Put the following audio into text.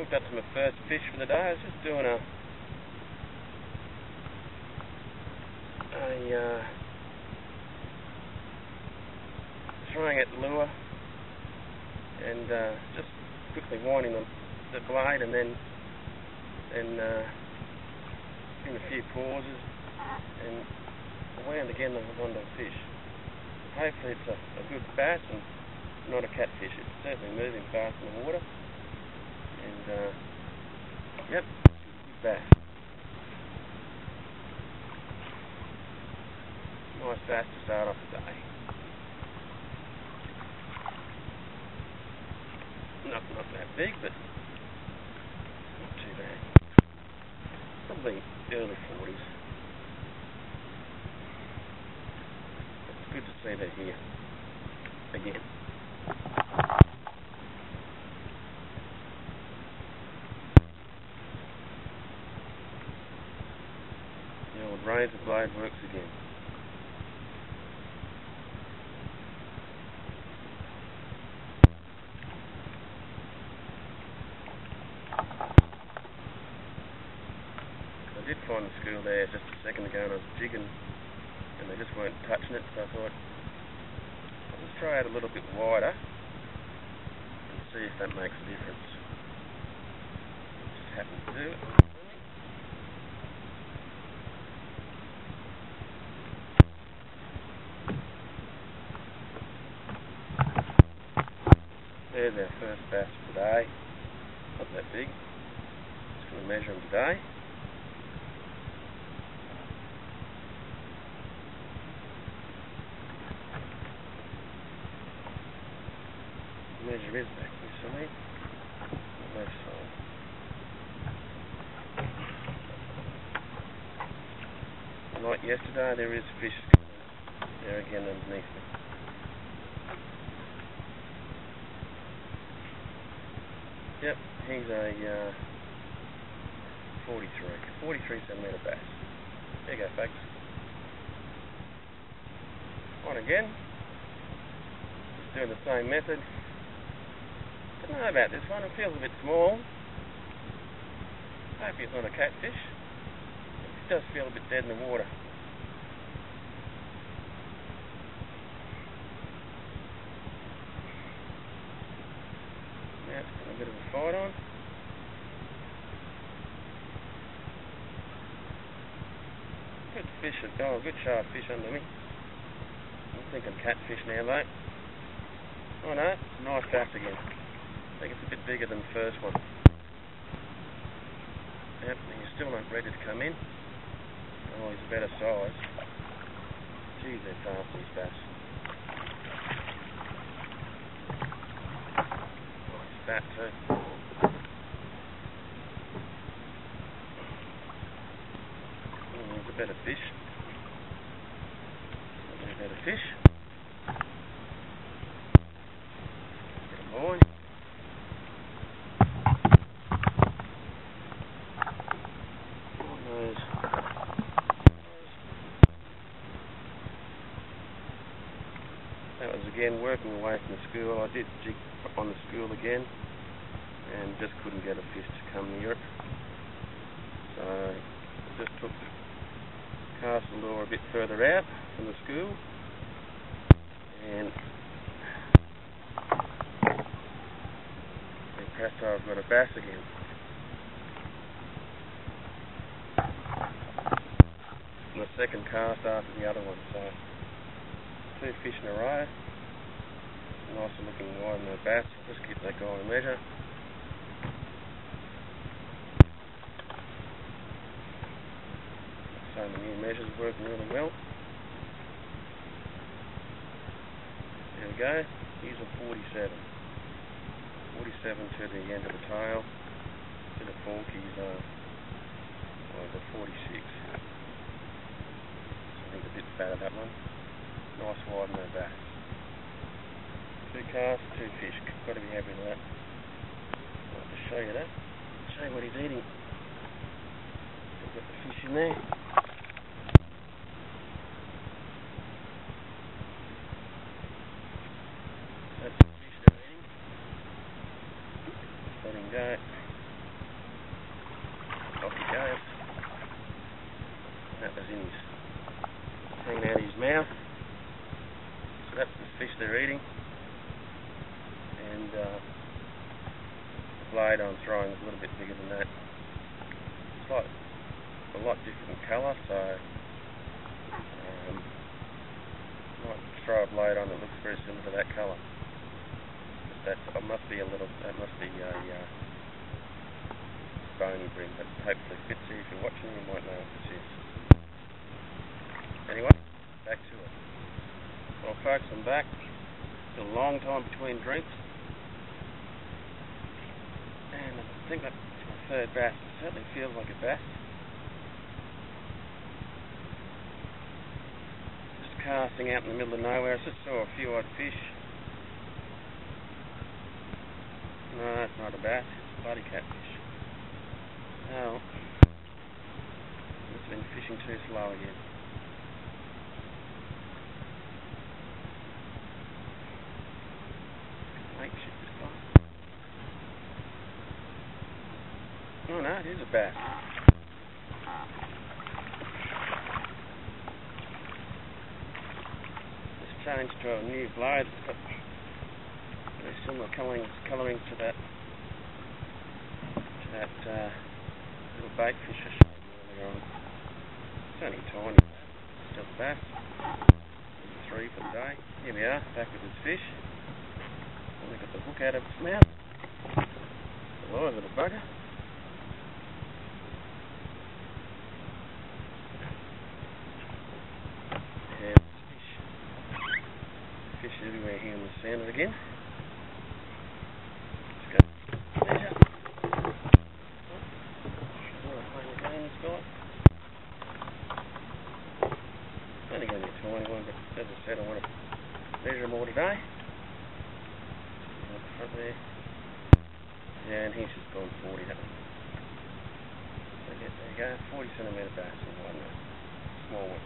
hooked up to my first fish for the day. I was just doing a throwing at the lure and just quickly winding the blade and then giving a few pauses and wound again onto a fish. Hopefully it's a good bass and not a catfish. It's certainly moving fast in the water and yep, good bass. Nice bass to start off the day. Not that big, but not too bad. Probably early 40s. It's good to see they're here again. The old razor blade works again. I did find the school there just a second ago and I was jigging and they just weren't touching it, so I thought I'll just try it a little bit wider and see if that makes a difference. It just happened to do it. There's our first bass for today. Not that big. Just going to measure them today. Measure is back here somewhere. Left side. Like yesterday, there is fish there again underneath me. Yep, he's a 43 centimetre bass. There you go, folks. On again. Just doing the same method. Don't know about this one, it feels a bit small. Hopefully it's not a catfish. It does feel a bit dead in the water. Now it's got a bit of a fight on. Good fish, a good sharp fish under me. I'm thinking catfish now though. Oh no, it's a nice bass again. I think it's a bit bigger than the first one. Yep, he's still not ready to come in. Oh, he's a better size. Geez, they're fast, these bass. Oh, he's fat too. Oh, he's a better fish. He's a better fish. Good boy. That was again working away from the school. I did jig on the school again and just couldn't get a fish to come near it. So I just cast the lure a bit further out from the school and presto, I've got a bass again. The second cast after the other one, so 2 fish in a row. Nicer looking wide in the bass. Just keep that guy on measure. So the new measure's working really well. There we go. Here's a 47. 47 to the end of the tail. To the fork, he's a 46. I think a bit fatter that one. Nice wide in the bass. 2 casts, 2 fish. Got to be happy with that. I'll just show you that. Show you what he's eating. We've got the fish in there. That's the fish they're eating. Let him go. they're eating, and the blade I'm throwing is a little bit bigger than that. It's like a lot different colour, so I might throw a blade on that looks very similar to that colour. That must be a bony brim, but hopefully fits you. If you're watching, you might know what this is. Anyway, back to it. Well, folks, I'm back. It's a long time between drinks, and I think that's my third bass. It certainly feels like a bass. Just casting out in the middle of nowhere. I just saw a few odd fish. No, it's not a bass. It's a bloody catfish. No, it's been fishing too slow again. Oh no, it is a bass. It's changed to a new blade. It's got very similar colouring to that little bait fish I showed you earlier on. It's only tiny, still a bass. 3 for the day. Here we are, back with this fish. Only got the hook out of its mouth. The live little bugger. Yeah, fish everywhere here in the sand again. Let's go measure. Only going to be a tiny one, but as I said, I want to measure more today. Up front there. Yeah, and he's just gone 40, hasn't he? So there you go, 40 centimetre bass, or whatnot. Small one.